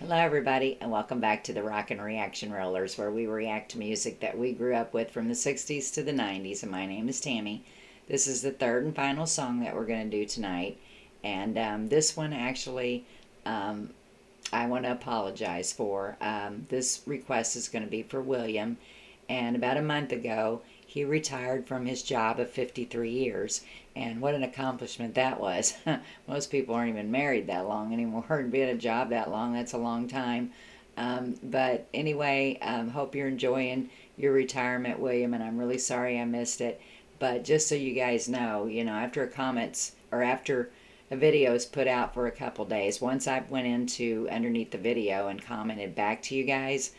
Hello, everybody, and welcome back to the Rockin' Reaction Rollers, where we react to music that we grew up with from the 60s to the 90s. And my name is Tammy. This is the third and final song that we're going to do tonight. And this one, actually, I want to apologize for. This request is going to be for William. And about a month ago, he retired from his job of 53 years. And what an accomplishment that was. Most people aren't even married that long anymore. And being a job that long, that's a long time. But anyway, hope you're enjoying your retirement, William, and I'm really sorry I missed it. But just so you guys know, after after a video is put out for a couple days, once I went into underneath the video and commented back to you guys,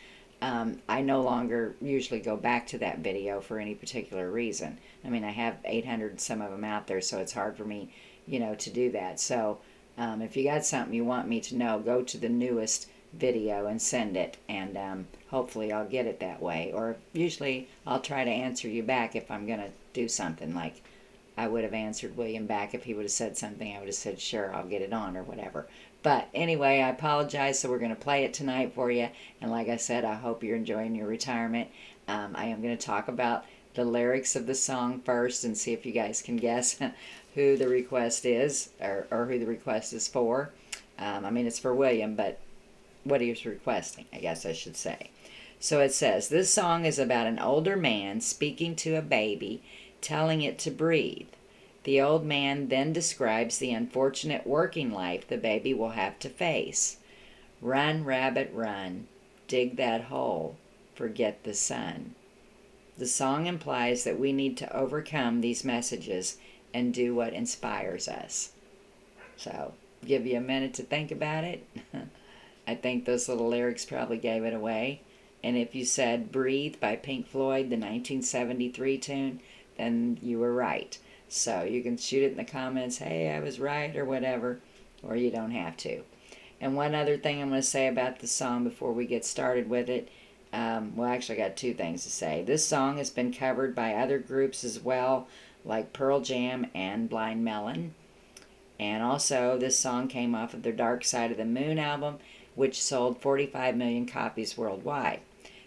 I no longer usually go back to that video for any particular reason. I mean, I have 800 some of them out there, so it's hard for me, to do that. So if you got something you want me to know, go to the newest video and send it, and hopefully I'll get it that way. Or usually I'll try to answer you back if I'm going to do something. Like I would have answered William back if he would have said something. I would have said, sure, I'll get it on or whatever. But anyway, I apologize. So we're going to play it tonight for you. And like I said, I hope you're enjoying your retirement. I am going to talk about the lyrics of the song first and see if you guys can guess who the request is, or who the request is for. I mean, it's for William, but what he's requesting, I guess I should say. So it says, this song is about an older man speaking to a baby, telling it to breathe. The old man then describes the unfortunate working life the baby will have to face. Run, rabbit, run. Dig that hole. Forget the sun. The song implies that we need to overcome these messages and do what inspires us. So, give you a minute to think about it. I think those little lyrics probably gave it away. And if you said Breathe by Pink Floyd, the 1973 tune, then you were right. So you can shoot it in the comments, hey, I was right, or whatever, or you don't have to. And one other thing I'm going to say about the song before we get started with it, well, actually I got two things to say. This song has been covered by other groups as well, like Pearl Jam and Blind Melon. And also, this song came off of their Dark Side of the Moon album, which sold 45 million copies worldwide.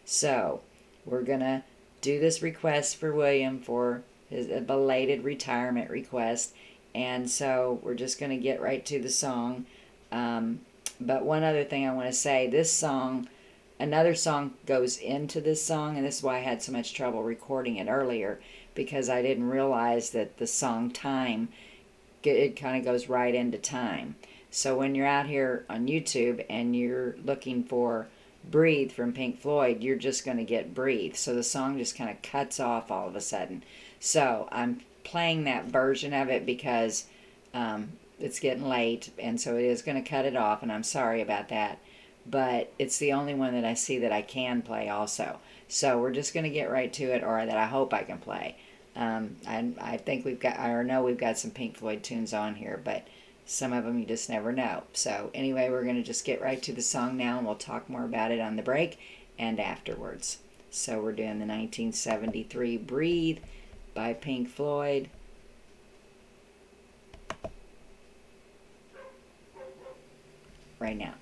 So, we're going to do this request for William for his belated retirement request. And so, we're just going to get right to the song. But one other thing I want to say, this song, another song goes into this song, and this is why I had so much trouble recording it earlier, because I didn't realize that the song Time, it kind of goes right into Time. So when you're out here on YouTube and you're looking for Breathe from Pink Floyd, you're just going to get Breathe. So the song just kind of cuts off all of a sudden. So I'm playing that version of it because it's getting late, and so it is going to cut it off, and I'm sorry about that. But it's the only one that I see that I can play also. So we're just going to get right to it, or that I hope I can play. I think I know we've got some Pink Floyd tunes on here, but some of them you just never know. So anyway, we're going to just get right to the song now, and we'll talk more about it on the break and afterwards. So we're doing the 1973 Breathe by Pink Floyd. Right now.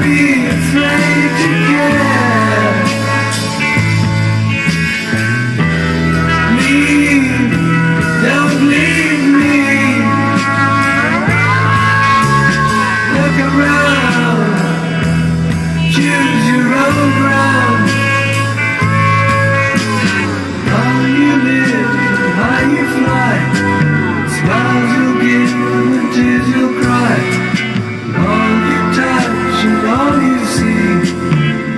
be afraid to care. Leave, don't leave me. Look around, choose your own ground. How you live, how you fly. Smiles you'll give and tears you'll cry. All you touch and all you see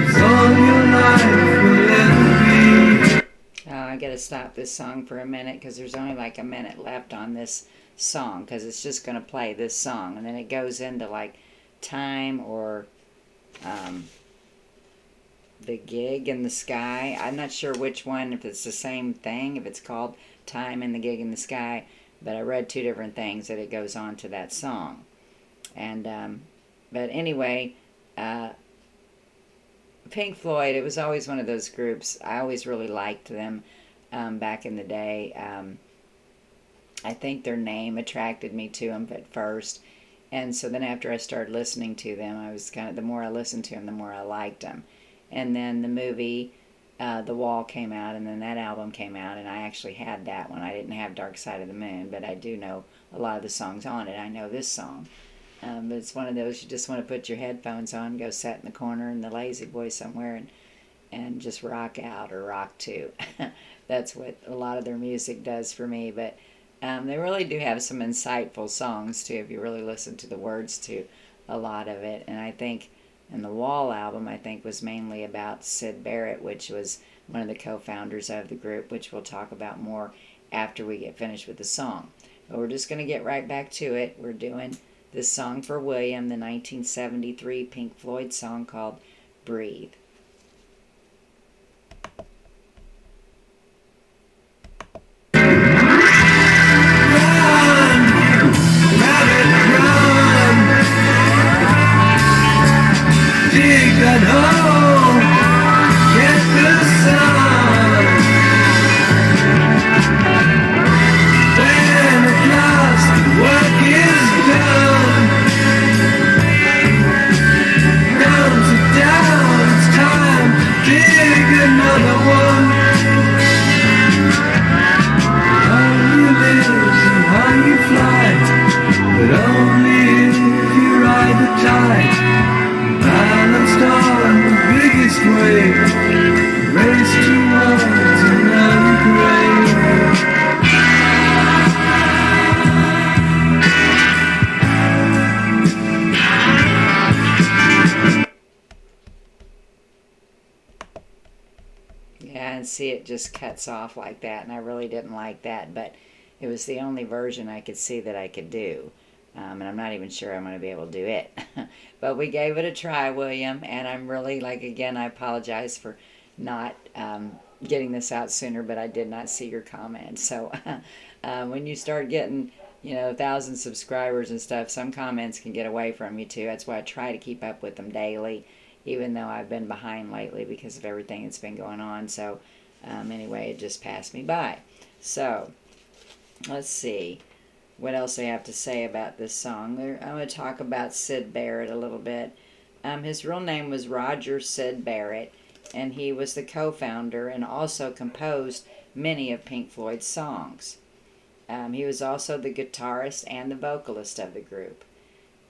is all your life will ever be. I gotta stop this song for a minute because there's only like a minute left on this song because it's just gonna play this song and then it goes into like Time or The Gig in the Sky. I'm not sure which one, if it's the same thing, if it's called Time and the Gig in the Sky, but I read two different things that it goes on to that song. And but anyway, Pink Floyd, it was always one of those groups. I always really liked them back in the day. I think their name attracted me to them at first. And so then after I started listening to them, I was kind of, the more I listened to them, the more I liked them. And then the movie, The Wall came out, and then that album came out, and I actually had that one. I didn't have Dark Side of the Moon, but I do know a lot of the songs on it. I know this song. But it's one of those you just want to put your headphones on, go sit in the corner in the lazy boy somewhere and just rock out or rock to. That's what a lot of their music does for me. But they really do have some insightful songs too if you really listen to the words to a lot of it. And I think in the Wall album, I think was mainly about Syd Barrett, which was one of the co-founders of the group, which we'll talk about more after we get finished with the song. But we're just going to get right back to it. We're doing this song for William, the 1973 Pink Floyd song called Breathe. Dig that hole, get the sun. When at last work is done, now's it down, it's time to dig another one. How you live and how you fly, but only if you ride the tide. Balanced on the biggest wave, race towards another grave. Yeah, and see, it just cuts off like that, and I really didn't like that, but it was the only version I could see that I could do. And I'm not even sure I'm going to be able to do it. But we gave it a try, William, and I'm really, like, again, I apologize for not getting this out sooner, but I did not see your comment. So when you start getting, 1,000 subscribers and stuff, some comments can get away from you, too. That's why I try to keep up with them daily, even though I've been behind lately because of everything that's been going on. So anyway, it just passed me by. So let's see what else I have to say about this song. I'm going to talk about Syd Barrett a little bit. His real name was Roger Syd Barrett, and he was the co-founder and also composed many of Pink Floyd's songs. He was also the guitarist and the vocalist of the group.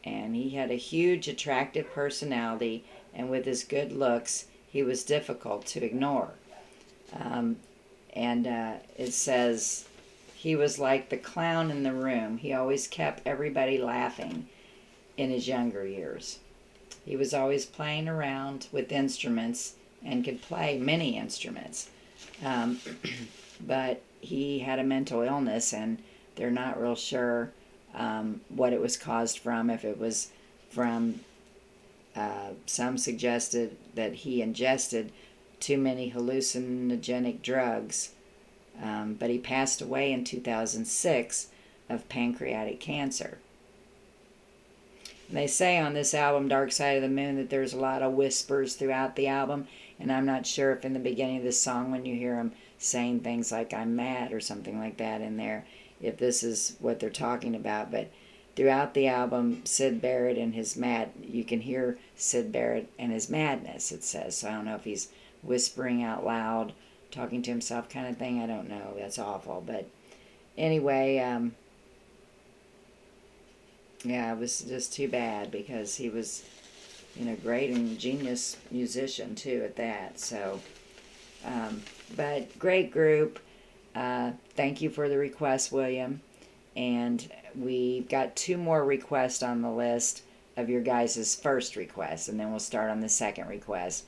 And he had a huge, attractive personality, and with his good looks, he was difficult to ignore. It says, he was like the clown in the room. He always kept everybody laughing in his younger years. He was always playing around with instruments and could play many instruments. But he had a mental illness, and they're not real sure what it was caused from, if it was from, some suggested that he ingested too many hallucinogenic drugs. But he passed away in 2006 of pancreatic cancer. And they say on this album, Dark Side of the Moon, that there's a lot of whispers throughout the album, and I'm not sure if in the beginning of this song, when you hear him saying things like "I'm mad" or something like that in there, if this is what they're talking about. But throughout the album, Sid Barrett and his you can hear Sid Barrett and his madness, it says. So I don't know if he's whispering out loud, talking to himself kind of thing. I don't know. That's awful. But anyway, yeah, it was just too bad because he was, great and genius musician too at that. So, but great group. Thank you for the request, William. And we've got 2 more requests on the list of your guys' first request, and then we'll start on the second request.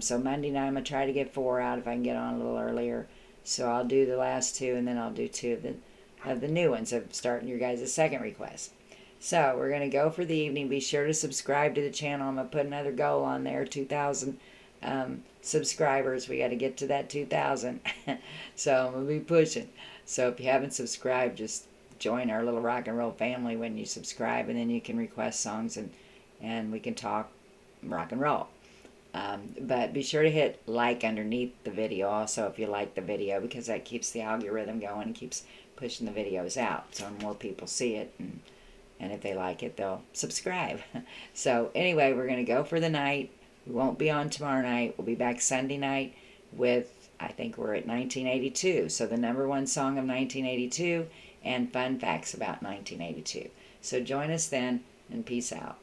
So Monday night, I'm going to try to get 4 out if I can get on a little earlier. So I'll do the last 2, and then I'll do 2 of the new ones of starting your guys' second request. So we're going to go for the evening. Be sure to subscribe to the channel. I'm going to put another goal on there, 2,000 subscribers. We got to get to that 2,000. So I'm going to be pushing. So if you haven't subscribed, just join our little rock and roll family when you subscribe, and then you can request songs and we can talk rock and roll. But be sure to hit like underneath the video also if you like the video, because that keeps the algorithm going and keeps pushing the videos out so more people see it, and if they like it, they'll subscribe. So anyway, we're going to go for the night. We won't be on tomorrow night. We'll be back Sunday night with, I think we're at 1982. So the number 1 song of 1982 and fun facts about 1982. So join us then, and peace out.